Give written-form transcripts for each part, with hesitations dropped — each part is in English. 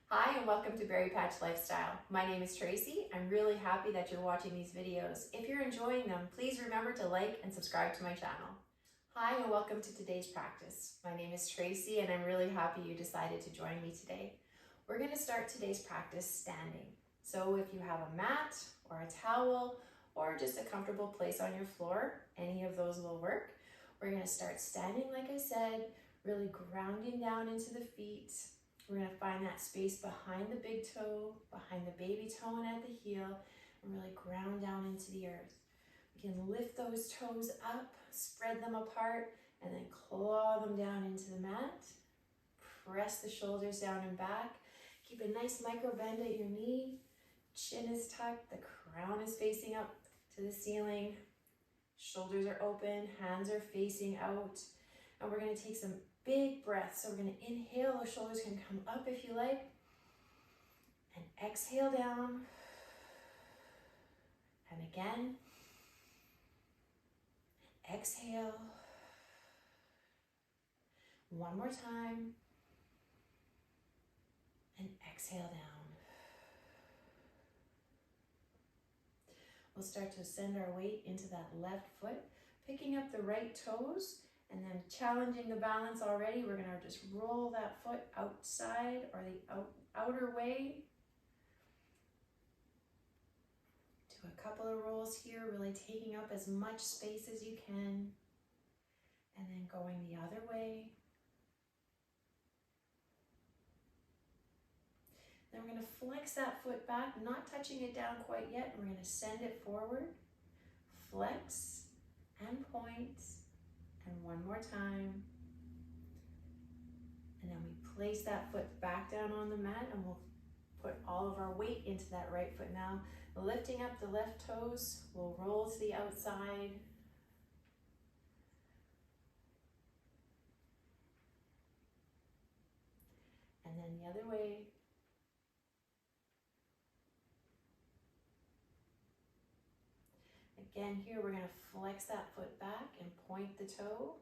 Hi and welcome to Berry Patch Lifestyle. My name is Tracy. I'm really happy that you're watching these videos. If you're enjoying them, please remember to like and subscribe to my channel. Hi and welcome to today's practice. My name is Tracy and I'm really happy you decided to join me today. We're going to start today's practice standing. So if you have a mat or a towel or just a comfortable place on your floor, any of those will work. We're going to start standing like I said, really grounding down into the feet. We're going to find that space behind the big toe, behind the baby toe and at the heel, and really ground down into the earth. We can lift those toes up, spread them apart, and then claw them down into the mat. Press the shoulders down and back. Keep a nice micro bend at your knee. Chin is tucked, the crown is facing up to the ceiling. Shoulders are open, hands are facing out. And we're going to take some big breaths. So we're going to inhale, the shoulders can come up if you like. And exhale down. And again. Exhale. One more time. And exhale down. We'll start to send our weight into that left foot, picking up the right toes, and then challenging the balance already. We're going to just roll that foot outside or the outer way. Do a couple of rolls here, really taking up as much space as you can. And then going the other way. Then we're going to flex that foot back, not touching it down quite yet. We're going to send it forward. Flex and point. And one more time. And then we place that foot back down on the mat and we'll put all of our weight into that right foot now. Lifting up the left toes, we'll roll to the outside. And then the other way. Again, here we're going to flex that foot back and point the toe.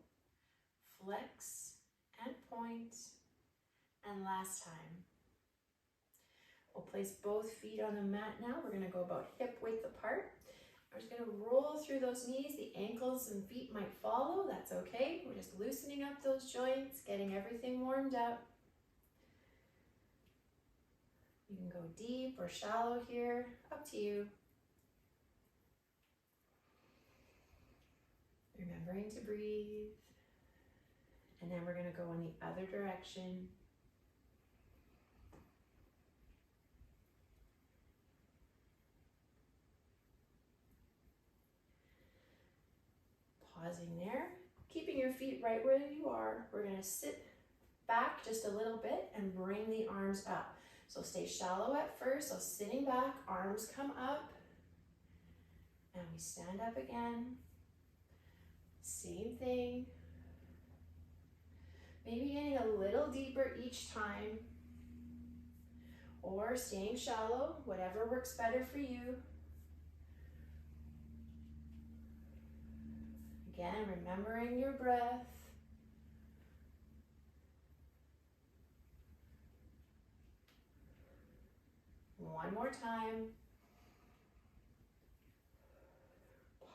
Flex and point. And last time. We'll place both feet on the mat now. We're going to go about hip width apart. We're just going to roll through those knees. The ankles and feet might follow. That's okay. We're just loosening up those joints, getting everything warmed up. You can go deep or shallow here. Up to you. Remembering to breathe. And then we're going to go in the other direction. Pausing there. Keeping your feet right where you are. We're going to sit back just a little bit and bring the arms up. So stay shallow at first. So sitting back, arms come up. And we stand up again. Same thing. Maybe getting a little deeper each time. Or staying shallow, whatever works better for you. Again, remembering your breath. One more time.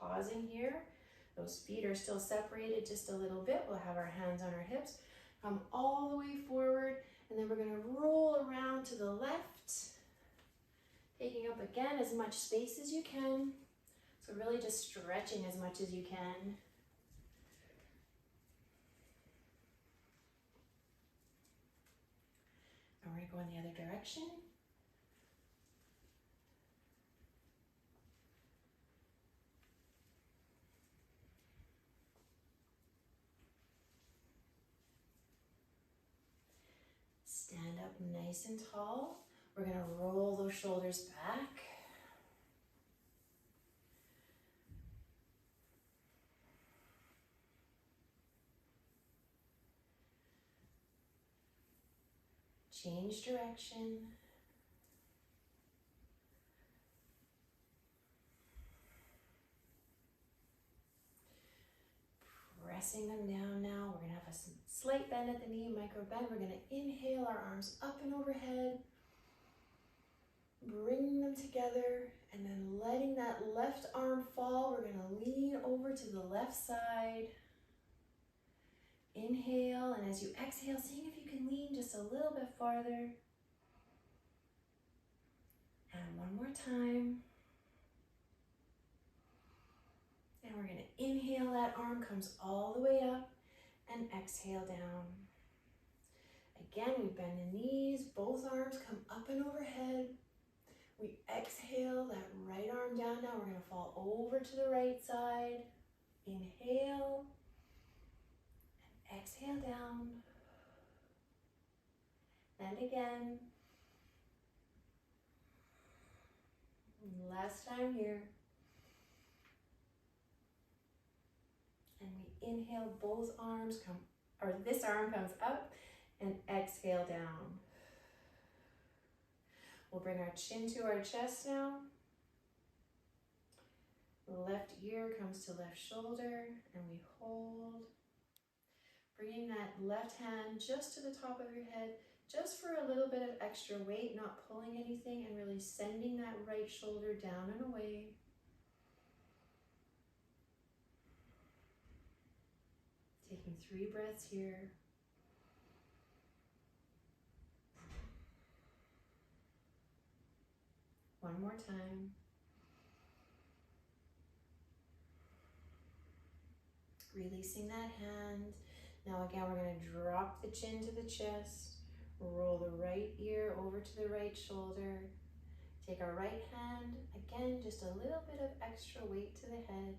Pausing here. Those feet are still separated just a little bit. We'll have our hands on our hips. Come all the way forward. And then we're going to roll around to the left. Taking up again as much space as you can. So really just stretching as much as you can. And we're going to go in the other direction. Stand up nice and tall. We're going to roll those shoulders back. Change direction. Pressing them down now. We're going to have a slight bend at the knee, micro bend. We're going to inhale our arms up and overhead. Bringing them together and then letting that left arm fall. We're going to lean over to the left side. Inhale, and as you exhale, seeing if you can lean just a little bit farther. And one more time. And we're going to inhale, that arm comes all the way up, and exhale down. Again, we bend the knees, both arms come up and overhead. We exhale, that right arm down. Now we're going to fall over to the right side. Inhale, and exhale down. And again. Last time here. And we inhale, both arms come, or this arm comes up, and exhale down. We'll bring our chin to our chest now. Left ear comes to left shoulder, and we hold. Bringing that left hand just to the top of your head, just for a little bit of extra weight, not pulling anything, and really sending that right shoulder down and away. Taking 3 breaths here. One more time. Releasing that hand. Now again, we're going to drop the chin to the chest. Roll the right ear over to the right shoulder. Take our right hand. Again, just a little bit of extra weight to the head.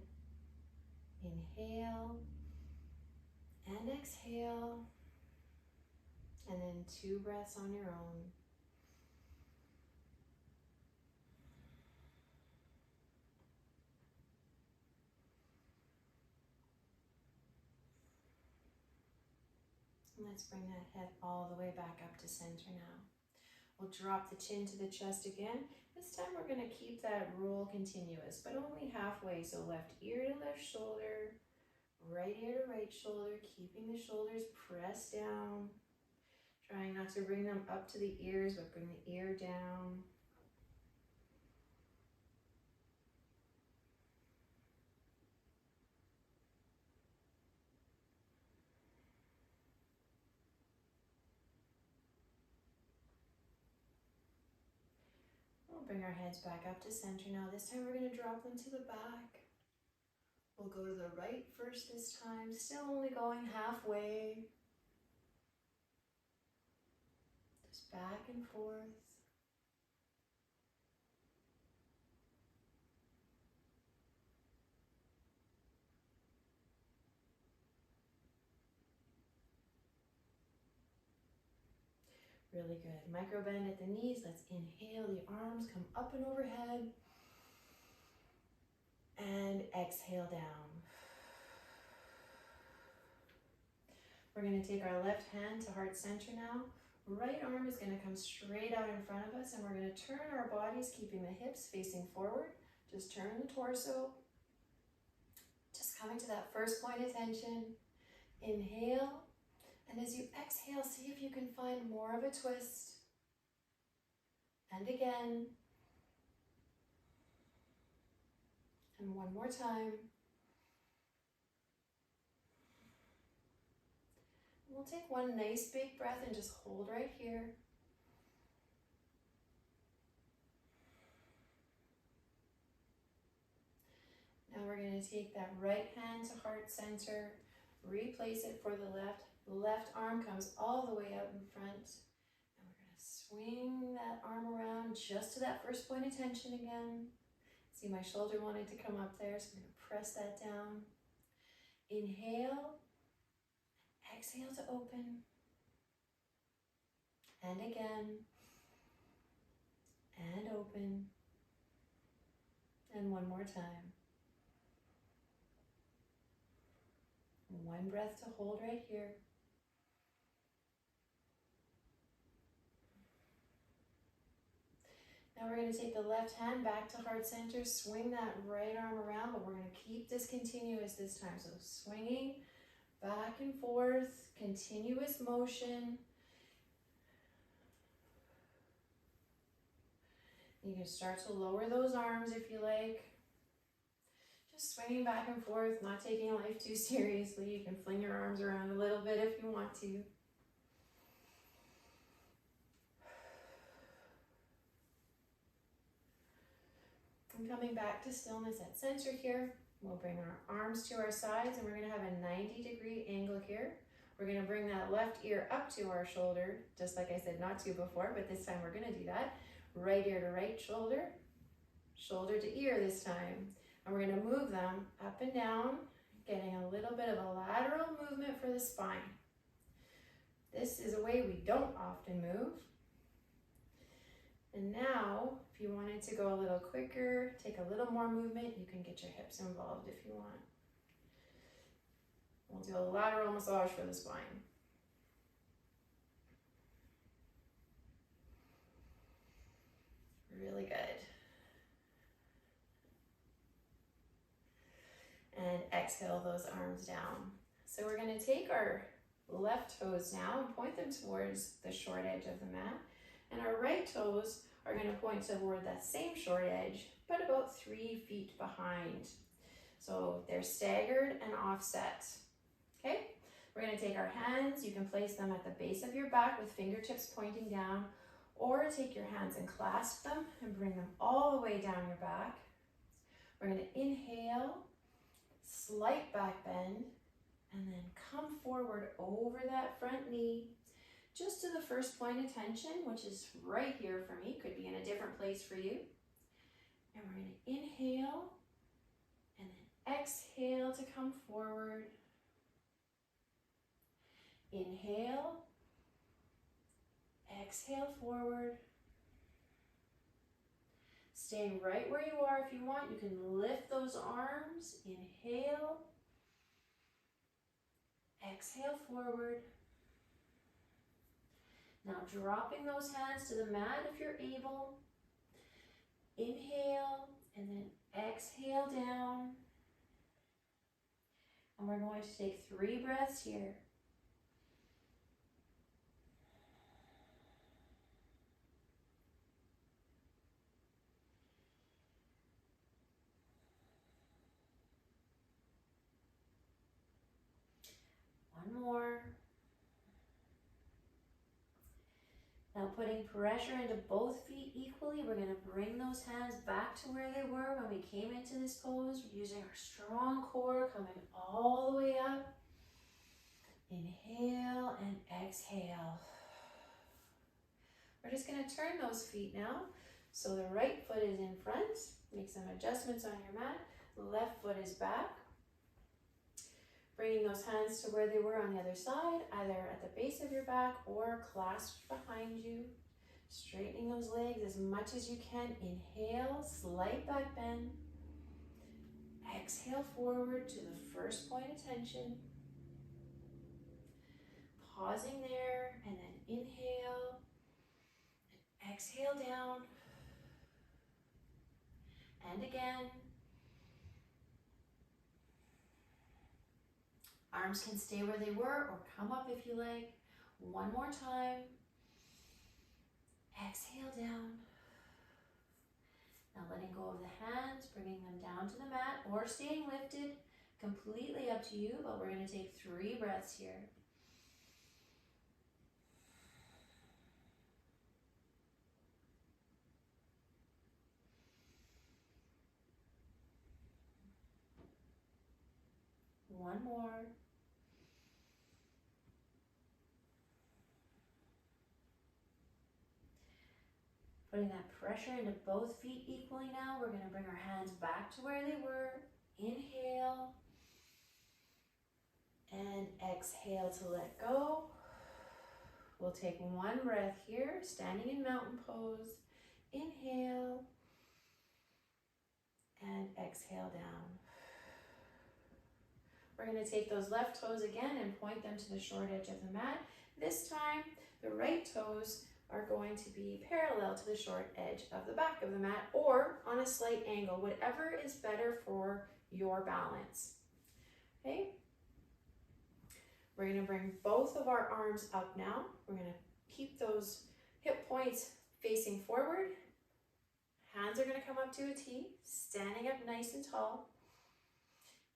Inhale and exhale. And then 2 breaths on your own. Let's bring that head all the way back up to center now. We'll drop the chin to the chest again. This time we're going to keep that roll continuous, but only halfway. So left ear to left shoulder, right ear to right shoulder, keeping the shoulders pressed down. Trying not to bring them up to the ears, but bring the ear down. Bring our heads back up to center now. This time we're going to drop them to the back. We'll go to the right first this time, still only going halfway. Just back and forth. Really good. Micro bend at the knees. Let's inhale. The arms come up and overhead. And exhale down. We're going to take our left hand to heart center now. Right arm is going to come straight out in front of us, and we're going to turn our bodies, keeping the hips facing forward. Just turn the torso. Just coming to that first point of tension. Inhale. And as you exhale, see if you can find more of a twist. And again. And one more time. We'll take one nice big breath and just hold right here. Now we're going to take that right hand to heart center, replace it for the left. Left arm comes all the way out in front. And we're going to swing that arm around just to that first point of tension again. See, my shoulder wanted to come up there, so I'm going to press that down. Inhale. Exhale to open. And again. And open. And one more time. One breath to hold right here. Now we're going to take the left hand back to heart center, swing that right arm around, but we're going to keep this continuous this time. So swinging back and forth, continuous motion. You can start to lower those arms if you like. Just swinging back and forth, not taking life too seriously. You can fling your arms around a little bit if you want to. And coming back to stillness at center here. We'll bring our arms to our sides and we're going to have a 90-degree angle here. We're going to bring that left ear up to our shoulder, just like I said not to before, but this time we're going to do that. Right ear to right shoulder, shoulder to ear this time. And we're going to move them up and down, getting a little bit of a lateral movement for the spine. This is a way we don't often move. And now, if you wanted to go a little quicker, take a little more movement, you can get your hips involved if you want. We'll do a lateral massage for the spine. Really good. And exhale those arms down. So we're going to take our left toes now and point them towards the short edge of the mat. And our right toes are going to point toward that same short edge, but about 3 feet behind. So they're staggered and offset. Okay? We're going to take our hands. You can place them at the base of your back with fingertips pointing down, or take your hands and clasp them and bring them all the way down your back. We're going to inhale, slight back bend, and then come forward over that front knee, just to the first point of tension, which is right here for me. Could be in a different place for you. And we're going to inhale and then exhale to come forward. Inhale, exhale forward. Staying right where you are if you want. You can lift those arms. Inhale, exhale forward. Now dropping those hands to the mat if you're able. Inhale and then exhale down. And we're going to take 3 breaths here. One more. Now putting pressure into both feet equally, we're going to bring those hands back to where they were when we came into this pose. We're using our strong core, coming all the way up. Inhale and exhale. We're just going to turn those feet now. So the right foot is in front. Make some adjustments on your mat. The left foot is back. Bringing those hands to where they were on the other side, either at the base of your back or clasped behind you. Straightening those legs as much as you can. Inhale, slight back bend. Exhale forward to the first point of tension. Pausing there and then inhale. And exhale down. And again. Arms can stay where they were or come up if you like. One more time. Exhale down. Now letting go of the hands, bringing them down to the mat or staying lifted. Completely up to you, but we're going to take 3 breaths here. One more. Putting that pressure into both feet equally now. We're going to bring our hands back to where they were. Inhale. And exhale to let go. We'll take 1 breath here, standing in mountain pose. Inhale. And exhale down. We're going to take those left toes again and point them to the short edge of the mat. This time, the right toes are going to be parallel to the short edge of the back of the mat or on a slight angle, whatever is better for your balance. Okay? We're going to bring both of our arms up now. We're going to keep those hip points facing forward. hands are gonna come up to a T, standing up nice and tall.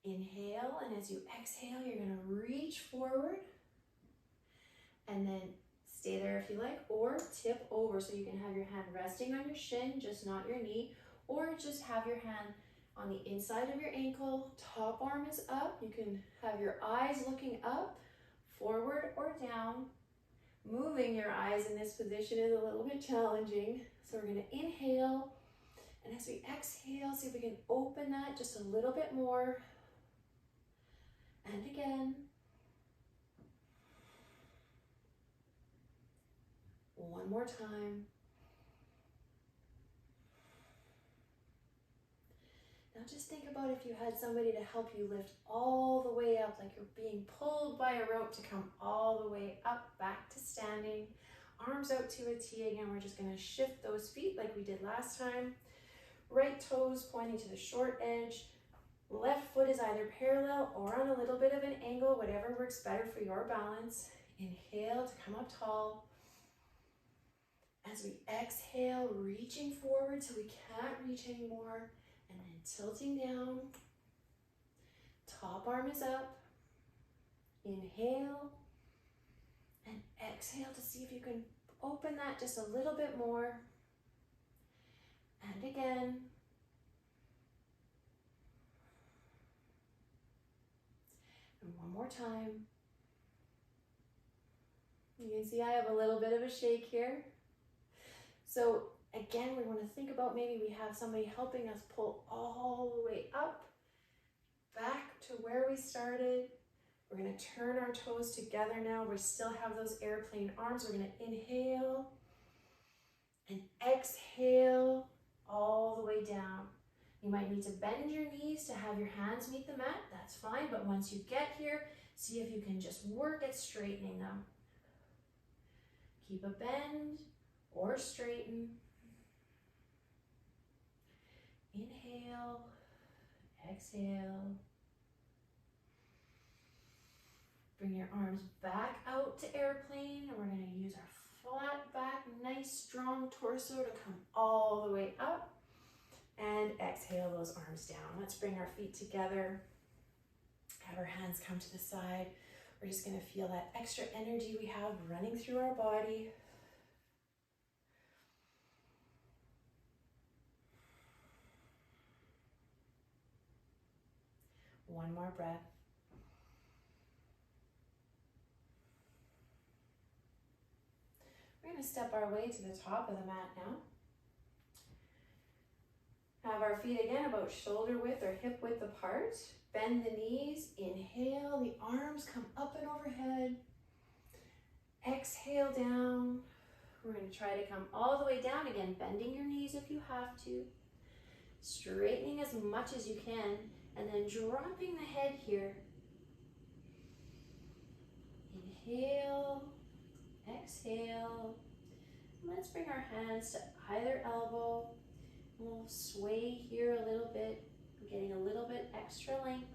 Inhale, and as you exhale, you're gonna reach forward and then stay there if you like, or tip over so you can have your hand resting on your shin, just not your knee, or just have your hand on the inside of your ankle, top arm is up. You can have your eyes looking up, forward or down. Moving your eyes in this position is a little bit challenging. So we're gonna inhale, and as we exhale, see if we can open that just a little bit more. And again. One more time. Now just think about if you had somebody to help you lift all the way up, like you're being pulled by a rope to come all the way up, back to standing. Arms out to a T again. We're just gonna shift those feet like we did last time. Right toes pointing to the short edge. Left foot is either parallel or on a little bit of an angle, whatever works better for your balance. Inhale to come up tall. As we exhale, reaching forward till we can't reach anymore, and then tilting down. Top arm is up. Inhale, and exhale to see if you can open that just a little bit more. And again. And one more time. You can see I have a little bit of a shake here. So again, we want to think about maybe we have somebody helping us pull all the way up, back to where we started. We're going to turn our toes together now. We still have those airplane arms. We're going to inhale and exhale all the way down. You might need to bend your knees to have your hands meet the mat. That's fine. But once you get here, see if you can just work at straightening them. Keep a bend. Or straighten. Inhale, exhale. Bring your arms back out to airplane, and we're going to use our flat back, nice strong torso to come all the way up. And exhale those arms down. Let's bring our feet together. Have our hands come to the side. We're just going to feel that extra energy we have running through our body. One more breath. We're going to step our way to the top of the mat now. Have our feet again about shoulder width or hip width apart. Bend the knees. Inhale, the arms come up and overhead. Exhale down. We're going to try to come all the way down again, bending your knees if you have to. Straightening as much as you can. And then dropping the head here. Inhale, exhale. Let's bring our hands to either elbow. We'll sway here a little bit, getting a little bit extra length.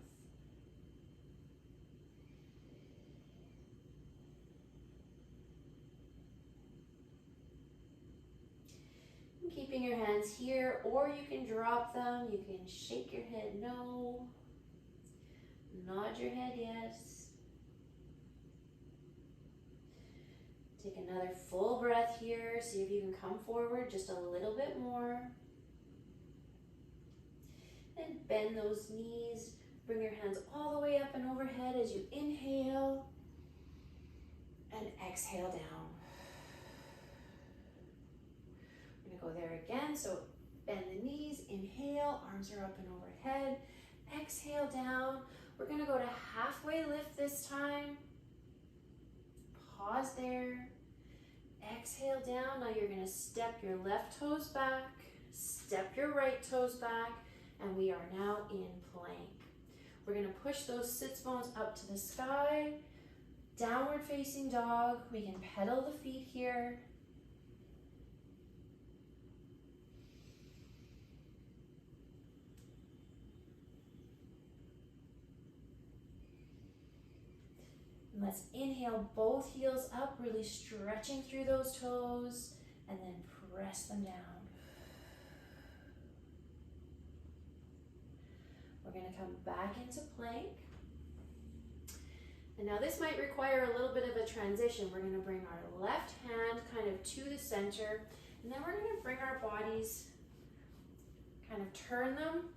Keeping your hands here, or you can drop them. You can shake your head no, nod your head yes. Take another full breath here. See if you can come forward just a little bit more. And bend those knees. Bring your hands all the way up and overhead as you inhale and exhale down. Go there again, so bend the knees, inhale, arms are up and overhead, exhale down. We're going to go to halfway lift this time. Pause there, exhale down. Now you're going to step your left toes back, step your right toes back, and we are now in plank. We're going to push those sits bones up to the sky, downward facing dog. We can pedal the feet here. Let's inhale both heels up, really stretching through those toes, and then press them down. gonna come back into plank. And now this might require a little bit of a transition. We're gonna bring our left hand kind of to the center, and then we're gonna bring our bodies, kind of turn them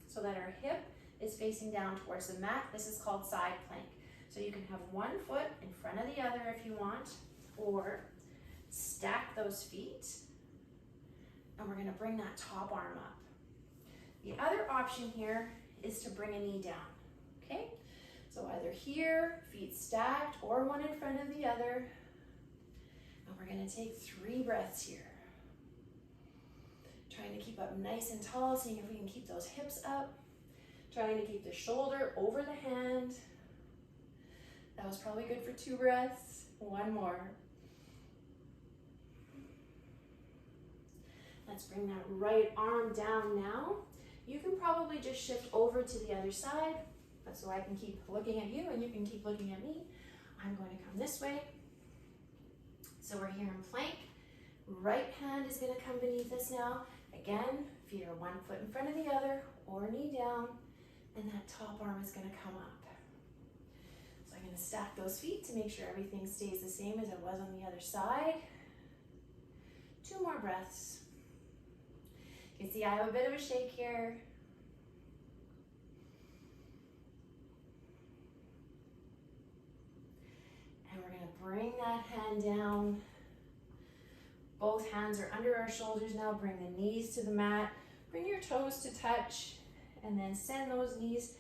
so that our hip is facing down towards the mat. This is called side plank. So you can have one foot in front of the other if you want, or stack those feet, and we're gonna bring that top arm up. The other option here is to bring a knee down, okay? So either here, feet stacked, or one in front of the other. And we're gonna take 3 breaths here. Trying to keep up nice and tall, seeing if we can keep those hips up. Trying to keep the shoulder over the hand. That was probably good for 2 breaths. 1 more. Let's bring that right arm down now. You can probably just shift over to the other side, so I can keep looking at you and you can keep looking at me. I'm going to come this way. So we're here in plank. Right hand is going to come beneath us now. Again, feet are 1 foot in front of the other, or knee down, and that top arm is going to come up. So I'm going to stack those feet to make sure everything stays the same as it was on the other side. 2 more breaths. You can see I have a bit of a shake here. And we're going to bring that hand down. Both hands are under our shoulders now. Bring the knees to the mat. Bring your toes to touch. And then send those knees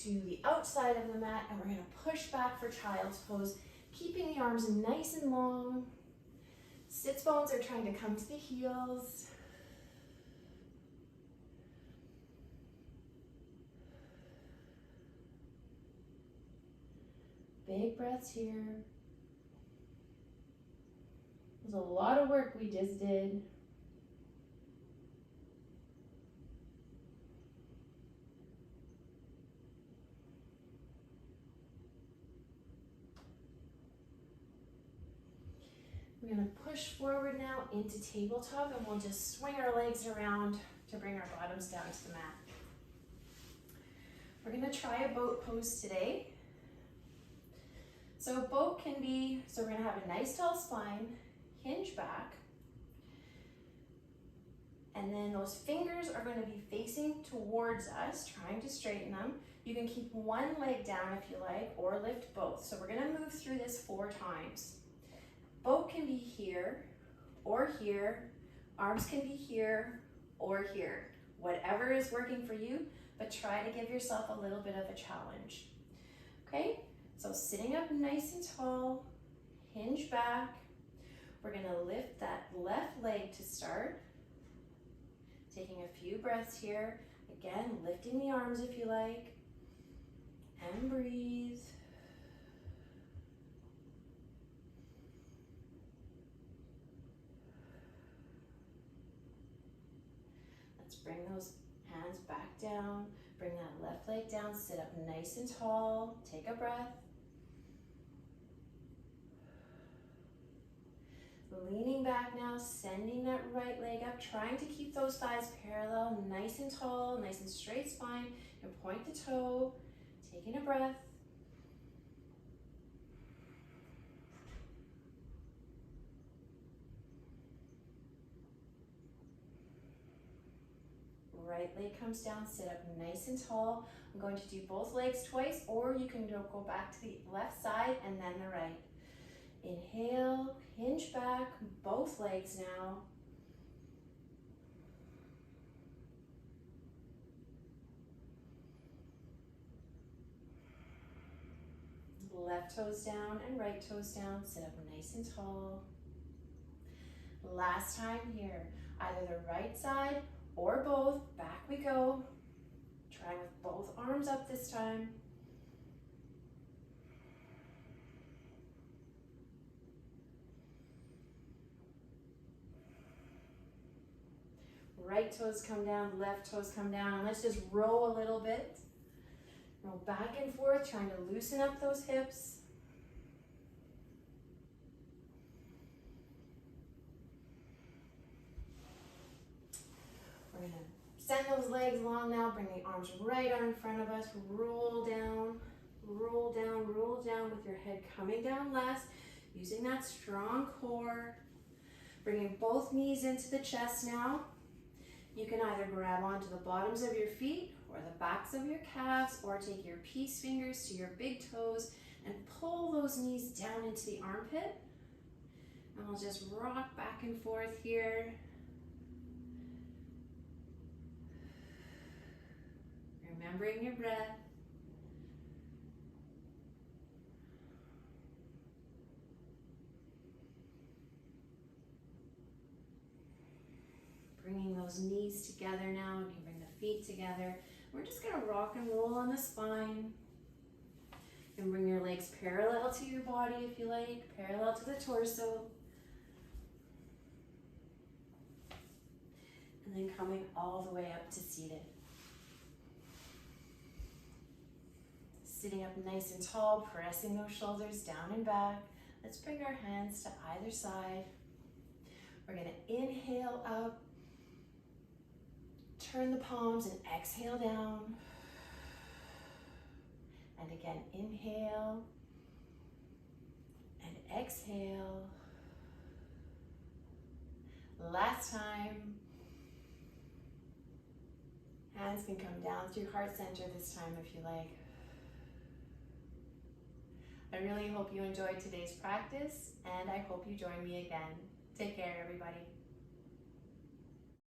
to the outside of the mat. And we're going to push back for child's pose, keeping the arms nice and long. Sits bones are trying to come to the heels. Big breaths here. There's a lot of work we just did. We're going to push forward now into tabletop, and we'll just swing our legs around to bring our bottoms down to the mat. We're going to try a boat pose today. So boat can be, so we're going to have a nice tall spine, hinge back, and then those fingers are going to be facing towards us, trying to straighten them. You can keep one leg down if you like, or lift both. So we're going to move through this 4 times. Boat can be here or here. Arms can be here or here. Whatever is working for you, but try to give yourself a little bit of a challenge. Okay, so sitting up nice and tall, hinge back. We're gonna lift that left leg to start. Taking a few breaths here. Again, lifting the arms if you like. And breathe. Let's bring those hands back down. Bring that left leg down, sit up nice and tall. Take a breath. Leaning back now, sending that right leg up, trying to keep those thighs parallel, nice and tall, nice and straight spine, and point the toe, taking a breath. Right leg comes down, sit up nice and tall. I'm going to do both legs twice, or you can go back to the left side and then the right. Inhale, hinge back, both legs now. Left toes down and right toes down, sit up nice and tall. Last time here, either the right side or both, back we go. Try with both arms up this time. Right toes come down, left toes come down, and let's just roll a little bit. Roll back and forth, trying to loosen up those hips. We're gonna extend those legs long now. Bring the arms right out in front of us. Roll down, roll down, roll down with your head coming down less, using that strong core. Bringing both knees into the chest now. You can either grab onto the bottoms of your feet or the backs of your calves, or take your peace fingers to your big toes and pull those knees down into the armpit. And we'll just rock back and forth here. Remembering your breath. Bringing those knees together now. You can bring the feet together. We're just gonna rock and roll on the spine. You can bring your legs parallel to your body if you like, parallel to the torso. And then coming all the way up to seated. Sitting up nice and tall, pressing those shoulders down and back. Let's bring our hands to either side. We're gonna inhale up. Turn the palms and exhale down. And again, inhale and exhale. Last time. Hands can come down through heart center this time if you like. I really hope you enjoyed today's practice, and I hope you join me again. Take care, everybody.